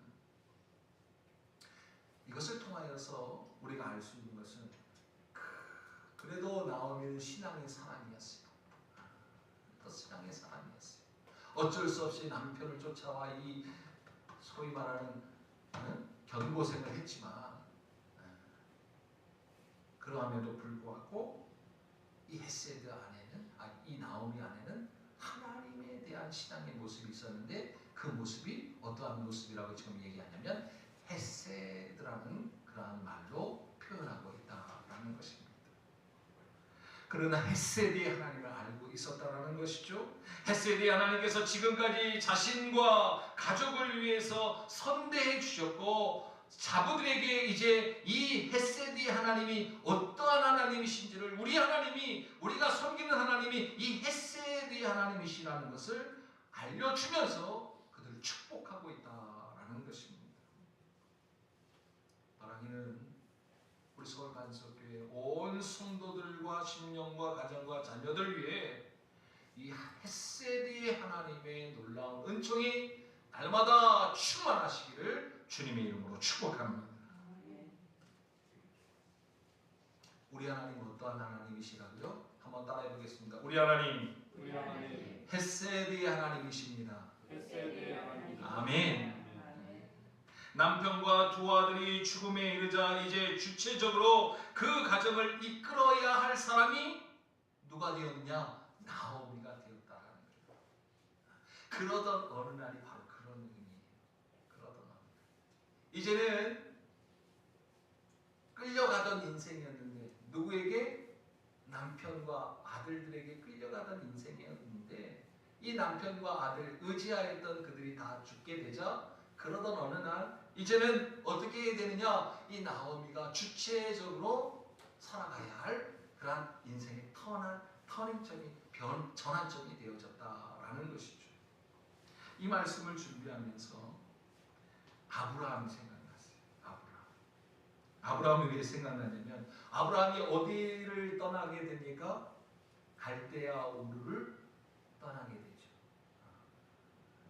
S1: 이것을 통하여서 우리가 알 수 있는 것은 그래도 나오미는 신앙의 사람이었어요. 또 신앙의 사람이었어요. 어쩔 수 없이 남편을 쫓아와 이 소위 말하는 견고생을 했지만 그러함에도 불구하고 이 헤세드 안에는 이 나오미 안에는 하나님에 대한 신앙의 모습이 있었는데 그 모습이 어떠한 모습이라고 지금 얘기하냐면 헤세드라는 그러한 말로 표현하고 있다라는 것입니다. 그러나 헤세드의 하나님을 알고 있었다라는 것이죠. 헤세드의 하나님께서 지금까지 자신과 가족을 위해서 선대해 주셨고 자부들에게 이제 이 헤세드의 하나님이 어떠한 하나님이신지를 우리가 섬기는 하나님이 이 헤세드의 하나님이시라는 것을 알려주면서 그들을 축복하고 있다라는 것입니다. 바라기는 우리 서울간석교회 온 성도들과 심령과 가정과 자녀들 위해 이 헤세드의 하나님의 놀라운 은총이 날마다 충만하시기를 주님의 이름으로 축복합니다. 우리 하나님은 어떠한 하나님이시라고요? 한번 따라해 보겠습니다. 우리 하나님 헤세드의 하나님이십니다. 아멘. 남편과 두 아들이 죽음에 이르자 이제 주체적으로 그 가정을 이끌어야 할 사람이 누가 되었느냐? 나오미가 되었다라는 거예요. 그러던 어느 날이 바로 그런 의미예요. 그러던 어느 날. 이제는 끌려가던 인생이었는데 누구에게? 남편과 아들들에게 끌려가던 인생이었는데 이 남편과 아들 의지하였던 그들이 다 죽게 되자 그러던 어느 날 이제는 어떻게 해야 되느냐? 이 나오미가 주체적으로 살아가야 할 그러한 인생의 터닝점이 전환점이 되어졌다라는 것이죠. 이 말씀을 준비하면서 아브라함이 생각났어요. 아브라함이 왜 생각나냐면 아브라함이 어디를 떠나게 됩니까? 갈대아 우르를 떠나게 되죠.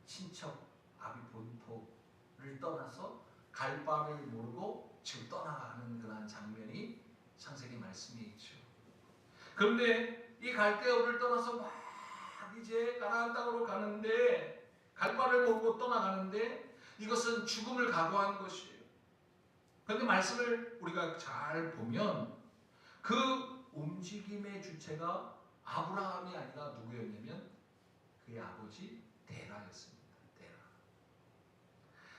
S1: 친척 아비 본토를 떠나서 갈 바를 모르고 지금 떠나가는 그런 장면이 창세기 말씀에 있죠. 그런데 이 갈대아 우르를 떠나서 막 이제 가나안 땅으로 가는데 갈 바를 모르고 떠나가는데 이것은 죽음을 각오한 것이에요. 그런데 말씀을 우리가 잘 보면 그 움직임의 주체가 아브라함이 아니라 누구였냐면 그의 아버지 데라였습니다.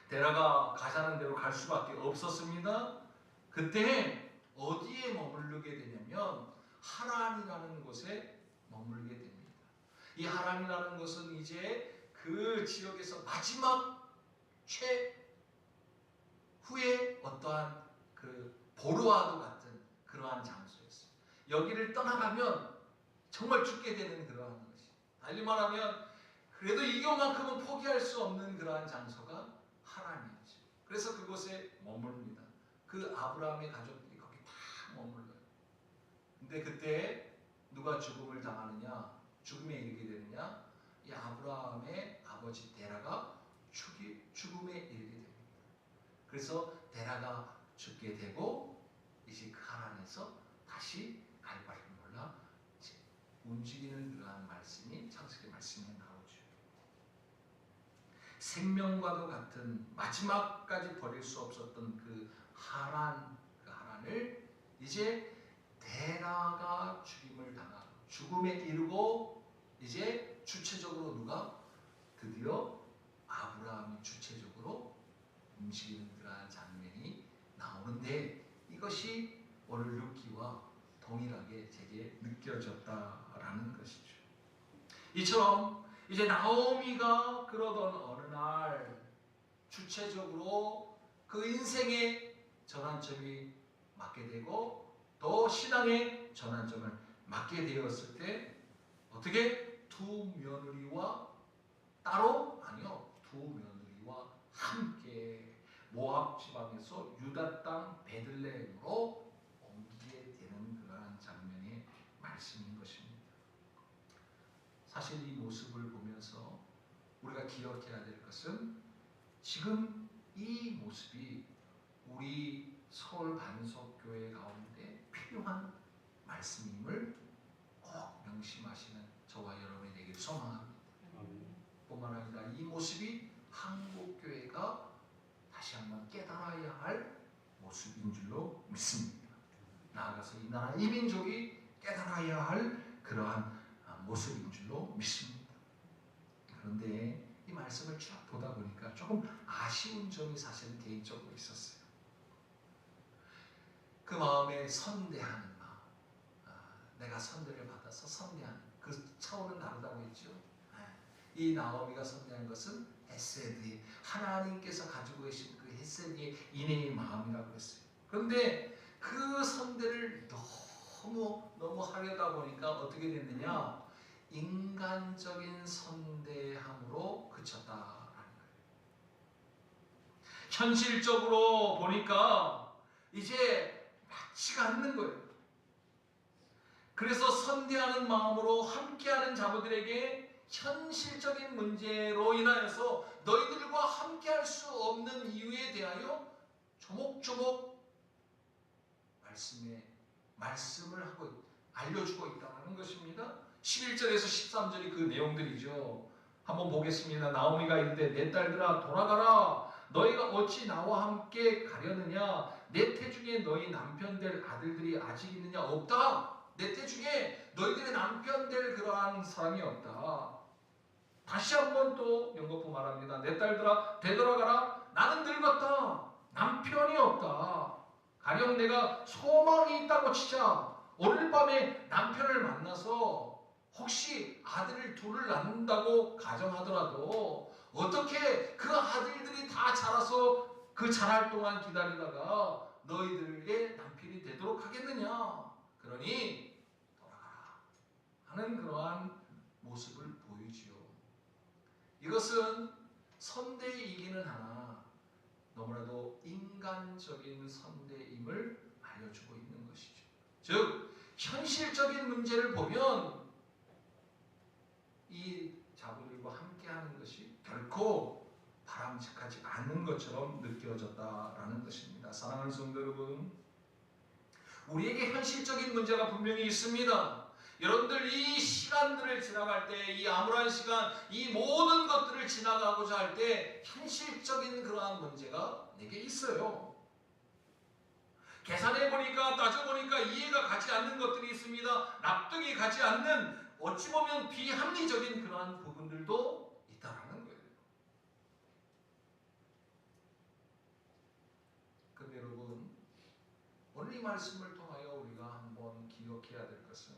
S1: 데라가 가자는 대로 갈 수밖에 없었습니다. 그때 어디에 머무르게 되냐면 하란이라는 곳에 머무르게 됩니다. 이 하란이라는 것은 이제 그 지역에서 마지막 최후의 어떠한 그 보르와도 같은 그러한 장소였어요. 여기를 떠나가면 정말 죽게 되는 그러한 것이. 달리 말하면 그래도 이것만큼은 포기할 수 없는 그러한 장소가 하란이었죠. 그래서 그곳에 머무릅니다. 그 아브라함의 가족들이 거기 다 머물러요. 근데 그때 누가 죽음을 당하느냐, 죽음에 이르게 되느냐, 이 아브라함의 아버지 데라가 죽음에 이르게 됩니다. 그래서 데라가 죽게 되고 이제 그 하란에서 다시 갈 바를 몰라 움직이는 그러한 말씀이 창세기 말씀에 나오죠. 생명과도 같은 마지막까지 버릴 수 없었던 그 하란을 이제 데라가 죽임을 당하고 죽음에 이르고 이제 주체적으로 누가 드디어 아브라함이 주체적으로 움직이는 그러한 장면이 나오는데 이것이 오늘 루키와 동일하게 제게 느껴졌다라는 것이죠. 이처럼 이제 나오미가 그러던 어느 날 주체적으로 그 인생의 전환점이 맞게 되고 또 신앙의 전환점을 맞게 되었을 때 어떻게 두 며느리와 따로 아니요 두 며느리와 함께 모압 지방에서 유다 땅 베들레헴으로 옮기게 되는 그러한 장면의 말씀인 것입니다. 사실 이 모습을 보면서 우리가 기억해야 될 것은 지금 이 모습이 우리 서울 반석교회 가운데 필요한 말씀임을 꼭 명심하시는 저와 여러분이 되길 소망합니다. 뿐만 아니라 이 모습이 한국교회가 다시 한번 깨달아야 할 모습인 줄로 믿습니다. 나아가서 이 나라 이 민족이 깨달아야 할 그러한 모습인 줄로 믿습니다. 그런데 이 말씀을 쭉 보다 보니까 조금 아쉬운 점이 사실 개인적으로 있었어요. 그 마음에 선대하는 마음, 내가 선대를 받아서 선대하는 그 차원은 다르다고 했죠. 이 나오미가 선대한 것은 헤세드, 하나님께서 가지고 계신 그 헤세드의 인내의 마음이라고 했어요. 그런데 그 선대를 너무 하려다 보니까 어떻게 됐느냐? 인간적인 선대함으로 그쳤다라는 거예요. 현실적으로 보니까 이제 맞지가 않는 거예요. 그래서 선대하는 마음으로 함께하는 자부들에게 현실적인 문제로 인하여서 너희들과 함께할 수 없는 이유에 대하여 조목조목 말씀을 하고 알려주고 있다는 것입니다. 11절에서 13절이 그 내용들이죠. 한번 보겠습니다. 나오미가 이르되 내 딸들아 돌아가라. 너희가 어찌 나와 함께 가려느냐? 내 태중에 너희 남편 될 아들들이 아직 있느냐? 없다. 내 태중에 너희들의 남편 될 그러한 사람이 없다. 다시 한번 또 연거푸 말합니다. 내 딸들아 되돌아가라. 나는 늙었다. 남편이 없다. 가령 내가 소망이 있다고 치자. 오늘 밤에 남편을 만나서 혹시 아들을 둘을 낳는다고 가정하더라도 어떻게 그 아들들이 다 자라서 그 자랄 동안 기다리다가 너희들의 남편이 되도록 하겠느냐? 그러니 돌아가라 하는 그러한 모습을 보이지요. 이것은 선대이기는 하나 너무나도 인간적인 선대임을 알려주고 있는 것이죠. 즉 현실적인 문제를 보면 이 자부들과 함께하는 것이 결코 바람직하지 않는 것처럼 느껴졌다라는 것입니다. 사랑하는 성도 여러분, 우리에게 현실적인 문제가 분명히 있습니다. 여러분들 이 시간들을 지나갈 때, 이 암울한 시간, 이 모든 것들을 지나가고자 할 때 현실적인 그러한 문제가 내게 있어요. 계산해 보니까, 따져 보니까 이해가 가지 않는 것들이 있습니다. 납득이 가지 않는, 어찌 보면 비합리적인 그러한 부분들도 있다라는 거예요. 근데 여러분, 오늘 이 말씀을 통하여 우리가 한번 기억해야 될 것은,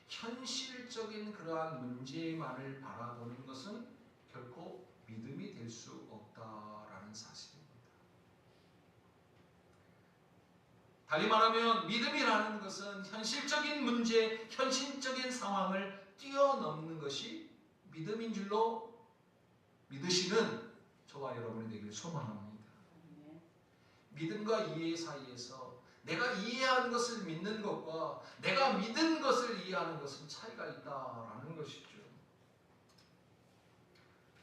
S1: 현실적인 그러한 문제만을 바라보는 것은 결코 믿음이 될 수 없다라는 사실입니다. 달리 말하면 믿음이라는 것은 현실적인 문제, 현실적인 상황을 뛰어넘는 것이 믿음인 줄로 믿으시는 저와 여러분이 되기를 소망합니다. 믿음과 이해 사이에서 내가 이해하는 것을 믿는 것과 내가 믿은 것을 이해하는 것은 차이가 있다라는 것이죠.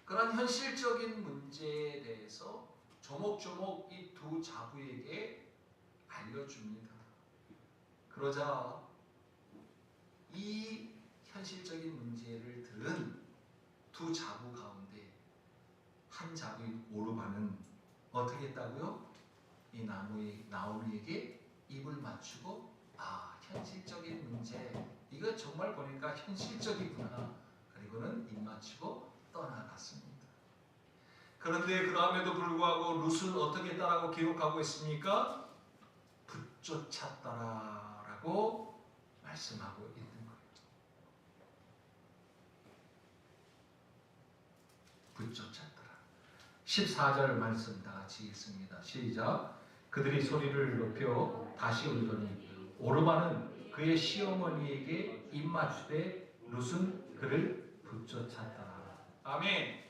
S1: 그런 현실적인 문제에 대해서 조목조목 이 두 자부에게 알려줍니다. 그러자 이 현실적인 문제를 들은 두 자부 가운데 한 자부인 오르바는 어떻게 했다고요? 이 나오미에게 입을 맞추고, 아, 현실적인 문제, 이거 정말 보니까 현실적이구나. 그리고는 입 맞추고 떠나갔습니다. 그런데 그럼에도 불구하고 룻은 어떻게 했다라고 기록하고 있습니까? 붙쫓았다라고 말씀하고 있는 거예요. 붙쫓았더라. 14절 말씀 다 같이 읽습니다. 시작. 그들이 소리를 높여 다시 울더니 오르바는 그의 시어머니에게 입맞추되 룻은 그를 붙쫓았더라. 아멘.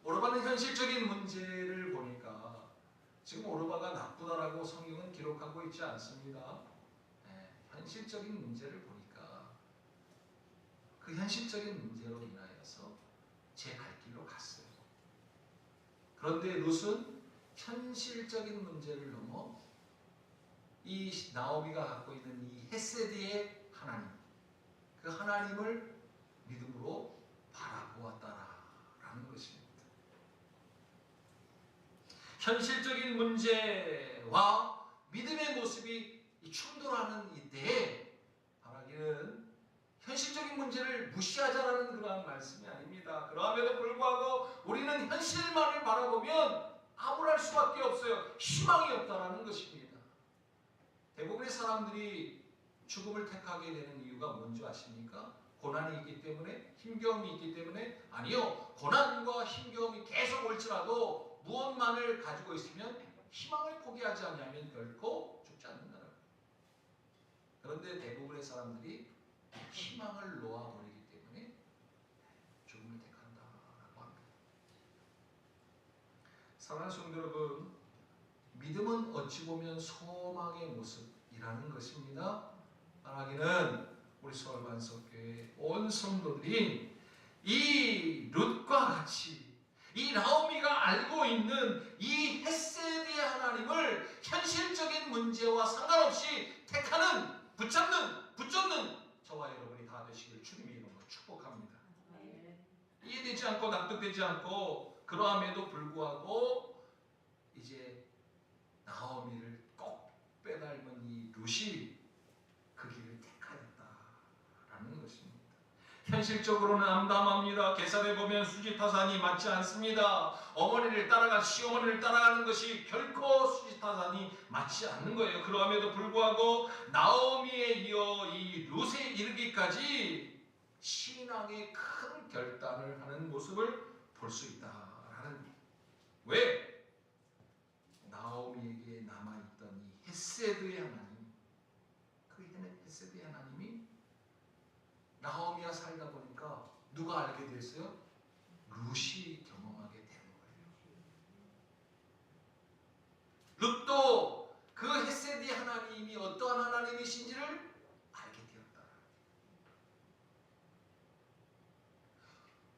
S1: 오르바는 현실적인 문제를 보니까 지금 오르바가 나쁘다라고 성경은 기록하고 있지 않습니다. 현실적인 문제를 보니까 그 현실적인 문제로 인하여서 제 갈 길로 갔어요. 그런데 룻은 현실적인 문제를 넘어 이 나오미가 갖고 있는 이 헤세드의 하나님, 그 하나님을 믿음으로 바라보았다라는 것입니다. 현실적인 문제와 믿음의 모습이 충돌하는 이때에 바라기는 현실적인 문제를 무시하자라는 그러한 말씀이 아닙니다. 그럼에도 불구하고 우리는 현실만을 바라보면 암울할 수밖에 없어요. 희망이 없다라는 것입니다. 대부분의 사람들이 죽음을 택하게 되는 이유가 뭔지 아십니까? 고난이 있기 때문에, 힘겨움이 있기 때문에? 아니요. 고난과 힘겨움이 계속 올지라도 무엇만을 가지고 있으면 희망을 포기하지 않으면 결코 죽지 않는다는 거예요. 그런데 대부분의 사람들이 희망을 놓아버리기 때문에 죽음을 택한다라고 합니다. 사랑하는 성도 여러분, 믿음은 어찌 보면 소망의 모습이라는 것입니다. 말하기는 우리 서울반석교회 온 성도들이 이 룻과 같이 이 나오미가 알고 있는 이 헤세드의 하나님을 현실적인 문제와 상관없이 택하는, 붙잡는 저와 여러분이 다 되시기를 주님의 이름으로 축복합니다. 이해되지 않고 납득되지 않고 그러함에도 불구하고 이제 나오미를 꼭 빼닮은 이 룻이 그 길을 택하였다라는 것입니다. 현실적으로는 암담합니다. 계산해보면 수지타산이 맞지 않습니다. 어머니를 따라간 시어머니를 따라가는 것이 결코 수지타산이 맞지 않는 거예요. 그럼에도 불구하고 나오미에 이어 이 룻에 이르기까지 신앙의 큰 결단을 하는 모습을 볼 수 있다라는 거예요. 왜? 나오미에게 남아있던 이 헤세드의 하나님, 그 헤세드의 하나님이 나오미가 살다 보니까 누가 알게 됐어요? 룻이 경험하게 되는 거예요. 룻도 그 헤세드의 하나님이 어떠한 하나님이신지를 알게 되었다.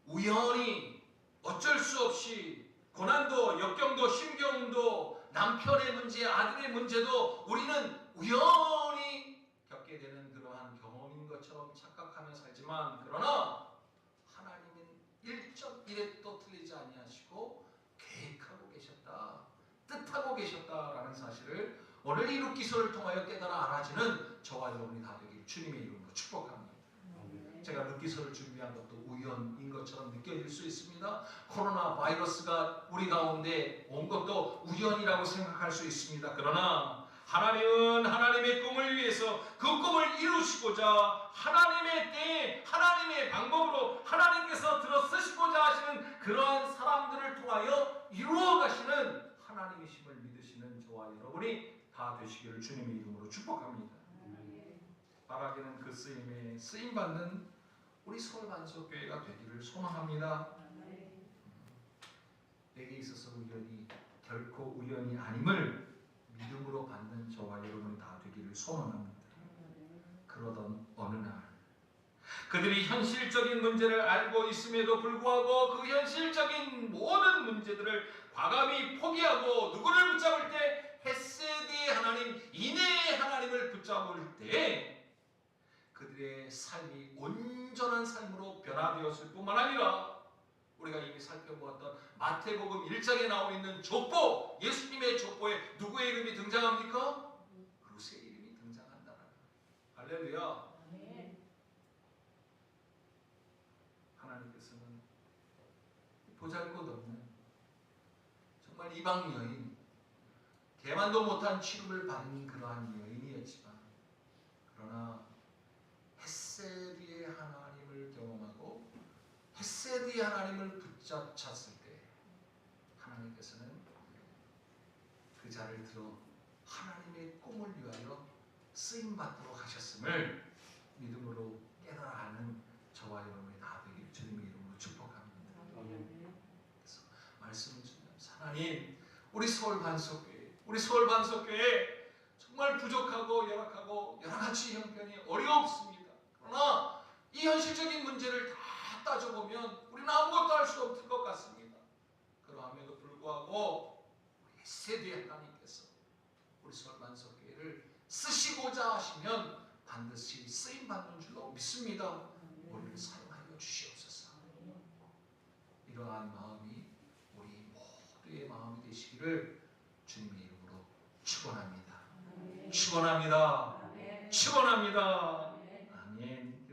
S1: 우연히 어쩔 수 없이 고난도, 역경도, 힘겨움도, 남편의 문제, 아들의 문제도 우리는 우연히 겪게 되는 그러한 경험 모르겠지만 그러나 하나님은 1.1도 틀리지 아니하시고 계획하고 계셨다, 뜻하고 계셨다라는 사실을 오늘 이 룻기서를 통하여 깨달아 알아지는 저와 여러분이 다 되길 주님의 이름으로 축복합니다. 제가 룻기서를 준비한 것도 우연인 것처럼 느껴질 수 있습니다. 코로나 바이러스가 우리 가운데 온 것도 우연이라고 생각할 수 있습니다. 그러나 하나님은 하나님의 꿈을 위해서 그 꿈을 이루시고자 하나님의 때에 하나님의 방법으로 하나님께서 들어 쓰시고자 하시는 그러한 사람들을 통하여 이루어 가시는 하나님이심을 믿으시는 저와 여러분이 다 되시기를 주님의 이름으로 축복합니다. 바라기는 그 쓰임에 쓰임받는 우리 서울반석교회가 되기를 소망합니다. 내게 있어서 우연이 결코 우연이 아님을 믿음으로 받는 저와 여러분이 다 되기를 소망합니다. 그러던 어느 날 그들이 현실적인 문제를 알고 있음에도 불구하고 그 현실적인 모든 문제들을 과감히 포기하고 누구를 붙잡을 때 헤세드의 하나님, 인애의 하나님을 붙잡을 때 그들의 삶이 온전한 삶으로 변화되었을 뿐만 아니라 우리가 이미 살펴보았던 마태복음 1장에 나와 있는 족보, 예수님의 족보에 누구의 이름이 등장합니까? 룻의 이름이 등장한다. 할렐루야. 하나님께서는 보잘것없는 정말 이방 여인, 개만도 못한 취급을 받는 그러한 여인이었지만 그러나 헤세드의 하나님을 경험하고 헤세드의 하나님을 붙잡았을 때 하나님께서는 그 자를 들어 하나님의 꿈을 위하여 쓰임받도록 하셨음을 믿음으로 깨달아 아는 저와 여러분이 다 되길 주님의 이름으로 축복합니다. 그래서 말씀을 주면서 하나님, 우리 서울반석교회 정말 부족하고 열악하고 여러가지 형편이 어렵습니다. 그러나 이 현실적인 문제를 다 따져보면 우리는 아무것도 할 수 없을 것 같습니다. 그러함에도 불구하고 우리 세대의 하나님께서 우리 서울반석교회를 쓰시고자 하시면 반드시 쓰임받는 줄로 믿습니다. 우리를 사용하여 주시옵소서. 이러한 마음이 우리 모두의 마음이 되시기를 주님의 이름으로 축원합니다. 축원합니다. 축원합니다.